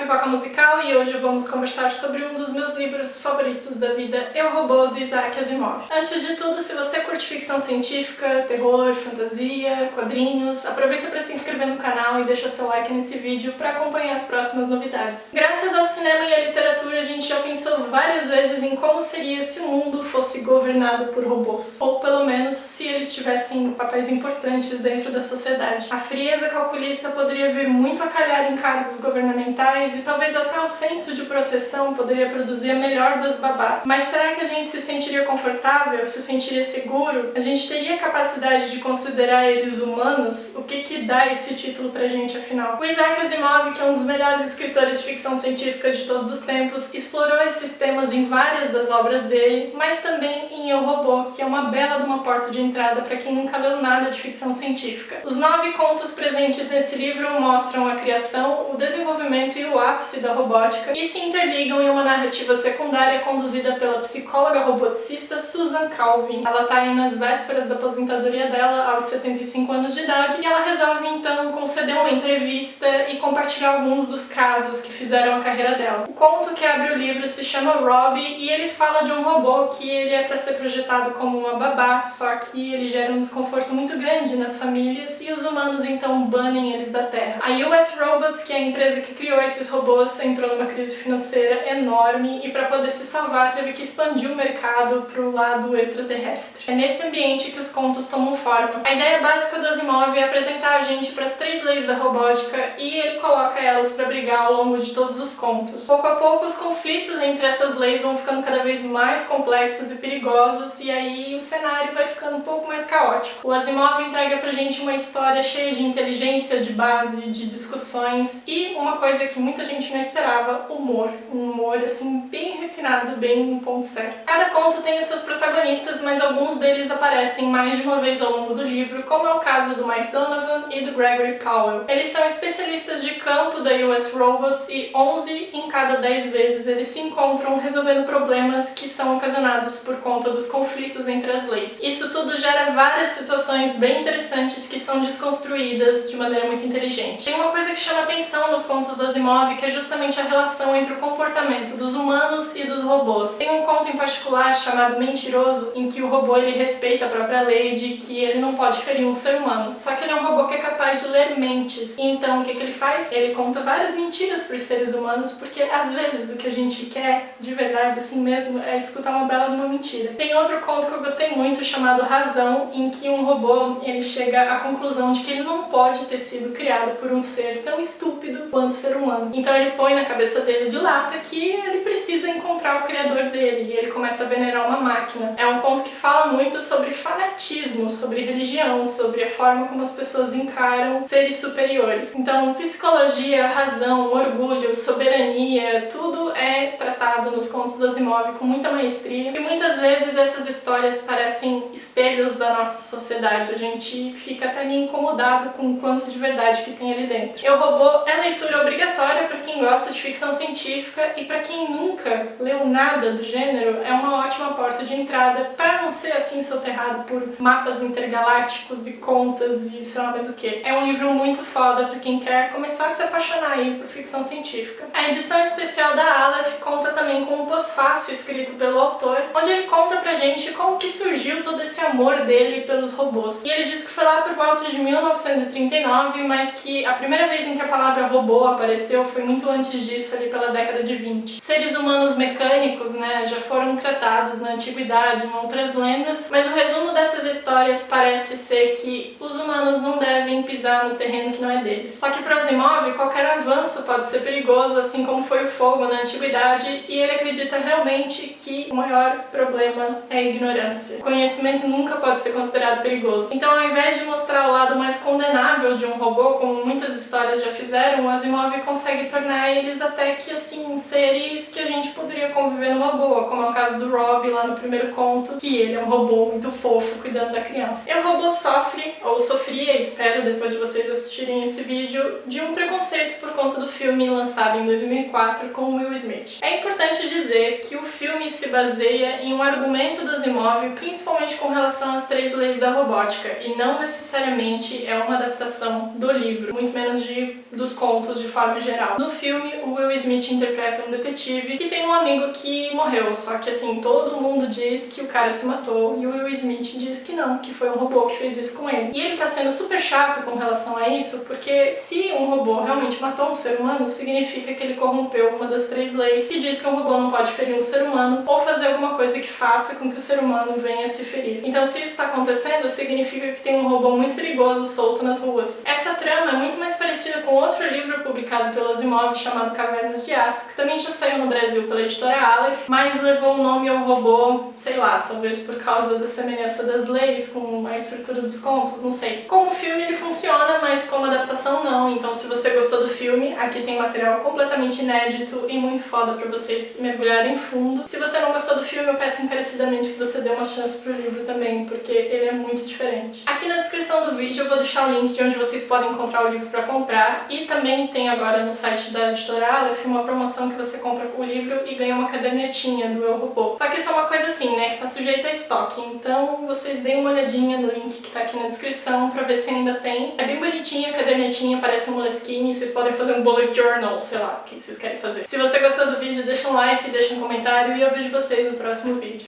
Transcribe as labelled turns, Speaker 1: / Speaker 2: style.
Speaker 1: Pipoca Musical e hoje vamos conversar sobre um dos meus livros favoritos da vida, Eu, Robô, do Isaac Asimov. Antes de tudo, se você curte ficção científica, terror, fantasia, quadrinhos, aproveita para se inscrever no canal e deixa seu like nesse vídeo para acompanhar as próximas novidades. Graças ao cinema e à literatura, a gente já pensou várias vezes em como seria se o mundo fosse governado por robôs, ou pelo menos se eles tivessem papéis importantes dentro da sociedade. A frieza calculista poderia vir muito a calhar em cargos governamentais e talvez até o senso de proteção poderia produzir a melhor das babás. Mas será que a gente se sentiria confortável? Se sentiria seguro? A gente teria capacidade de considerar eles humanos? O que dá esse título pra gente, afinal? O Isaac Asimov, que é um dos melhores escritores de ficção científica de todos os tempos, explorou esses temas em várias das obras dele, mas também em Eu, Robô, que é uma bela de uma porta de entrada para quem nunca leu nada de ficção científica. Os 9 contos presentes nesse livro mostram a criação, o desenvolvimento e o ápice da robótica e se interligam em uma narrativa secundária conduzida pela psicóloga roboticista Susan Calvin. Ela está aí nas vésperas da aposentadoria dela, aos 75 anos de idade, e ela resolve então conceder uma entrevista e compartilhar alguns dos casos que fizeram a carreira dela. O conto que abre o livro se chama Robbie e ele fala de um robô que ele é para ser projetado como uma babá, só que ele gera um desconforto muito grande nas famílias e os humanos então banem eles da Terra. A US Robots, que é a empresa que criou esses robôs, entrou numa crise financeira enorme e para poder se salvar teve que expandir o mercado para o lado extraterrestre. É nesse ambiente que os contos tomam forma. A ideia básica do Asimov é apresentar a gente para as 3 leis da robótica e ele coloca elas para brigar ao longo de todos os contos. Pouco a pouco os conflitos entre essas leis vão ficando cada vez mais complexos e perigosos e aí o cenário vai ficando um pouco mais caótico. O Asimov entrega pra gente uma história cheia de inteligência de base, de discussões e uma coisa que muita gente não esperava, humor. Um humor assim bem refinado, bem no ponto certo. Cada conto tem os seus protagonistas, mas alguns deles aparecem mais de uma vez ao longo do livro, como é o caso do Mike Donovan e do Gregory Powell. Eles são especialistas de campo da US Robots e 11 em cada 10 vezes eles se encontram resolvendo problemas que são ocasionados por conta dos conflitos entre as leis. Isso tudo gera várias situações bem interessantes que são desconstruídas de maneira muito inteligente. Tem uma coisa que chama atenção nos contos do Asimov, que é justamente a relação entre o comportamento dos humanos e dos robôs. Tem um conto em particular chamado Mentiroso, em que o robô ele respeita a própria lei de que ele não pode ferir um ser humano. Só que ele é um robô que é capaz de ler mentes. Então o que ele faz? Ele conta várias mentiras para os seres humanos, porque às vezes o que a gente quer de verdade assim mesmo é escutar uma bela de uma mentira. Tem outro conto que eu gostei muito chamado Razão, em que um robô ele chega à conclusão de que ele não pode ter sido criado por um ser tão estúpido quanto o ser humano. Então ele põe na cabeça dele de lata que ele precisa encontrar o criador dele e ele começa a venerar uma máquina. É um conto que fala muito sobre fanatismo, sobre religião, sobre a forma como as pessoas encaram seres superiores. Então psicologia, razão, orgulho, soberania, tudo é tratado nos contos do Asimov com muita maestria e muitas vezes essas histórias parecem espelhos da nossa sociedade. A gente fica até meio incomodado com o quanto de verdade que tem ali dentro. Eu, Robô é leitura obrigatória para quem gosta de ficção científica e para quem nunca leu nada do gênero, é uma ótima porta de entrada para não ser assim soterrado por mapas intergalácticos e contas e sei lá mais o que. É um livro muito foda para quem quer começar a se apaixonar aí por ficção científica. A edição especial da Aleph conta também com um pós-fácil escrito pelo autor, onde ele conta pra gente como que surgiu todo esse amor dele pelos robôs. E ele diz que foi lá por volta de 1939, mas que a primeira vez em que a palavra robô apareceu foi muito antes disso, ali pela década de 20. Seres humanos mecânicos, né, já foram tratados na antiguidade, em outras lendas, mas o resumo dessas histórias parece ser que os humanos não devem pisar no terreno que não é deles. Só que para Asimov, qualquer avanço pode ser perigoso, assim como foi o fogo na antiguidade, e ele acredita realmente que o maior problema é a ignorância. O conhecimento nunca pode ser considerado perigoso. Então, ao invés de mostrar o lado mais condenável de um robô, como muitas histórias já fizeram, o Asimov consegue tornar eles até que, assim, seres que a gente poderia conviver numa boa, como é o caso do Robbie lá no primeiro conto, que ele é um robô muito fofo cuidando da criança. E o robô sofre, ou sofria, espero, depois de vocês assistirem esse vídeo, de um preconceito por conta conta do filme lançado em 2004 com Will Smith. É importante dizer que o filme se baseia em um argumento do Asimov, principalmente com relação às 3 leis da robótica, e não necessariamente é uma adaptação do livro, muito menos dos contos de forma geral. No filme, o Will Smith interpreta um detetive que tem um amigo que morreu, só que assim, todo mundo diz que o cara se matou e o Will Smith diz que não, que foi um robô que fez isso com ele. E ele tá sendo super chato com relação a isso, porque se um robô realmente matou um ser humano, significa que ele corrompeu uma das 3 leis que diz que um robô não pode ferir um ser humano ou fazer alguma coisa que faça com que o ser humano venha a se ferir. Então, se isso está acontecendo, significa que tem um robô muito perigoso solto nas ruas. Essa trama é muito mais parecida com outro livro publicado pelo Asimov chamado Cavernas de Aço, que também já saiu no Brasil pela editora Aleph, mas levou o nome ao robô, sei lá, talvez por causa da semelhança das leis com a estrutura dos contos, não sei. Como filme ele funciona, mas como adaptação não. Então, se você gostou do filme, aqui tem material completamente inédito e muito foda pra vocês mergulharem fundo. Se você não gostou do filme, eu peço encarecidamente que você dê uma chance pro livro também, porque ele é muito diferente. Aqui na descrição do vídeo eu vou deixar o link de onde vocês podem encontrar o livro pra comprar, e também tem agora no site da editora Aleph uma promoção que você compra o livro e ganha uma cadernetinha do Eu, Robô. Só que isso é uma coisa assim, né, que tá sujeita a estoque, então vocês deem uma olhadinha no link que tá aqui na descrição pra ver se ainda tem. É bem bonitinha a cadernetinha, parece um Moleskine, vocês podem fazer um bullet journal, sei lá, o que vocês querem fazer. Se você gostou do vídeo, deixa um like, deixa um comentário e eu vejo vocês no próximo vídeo.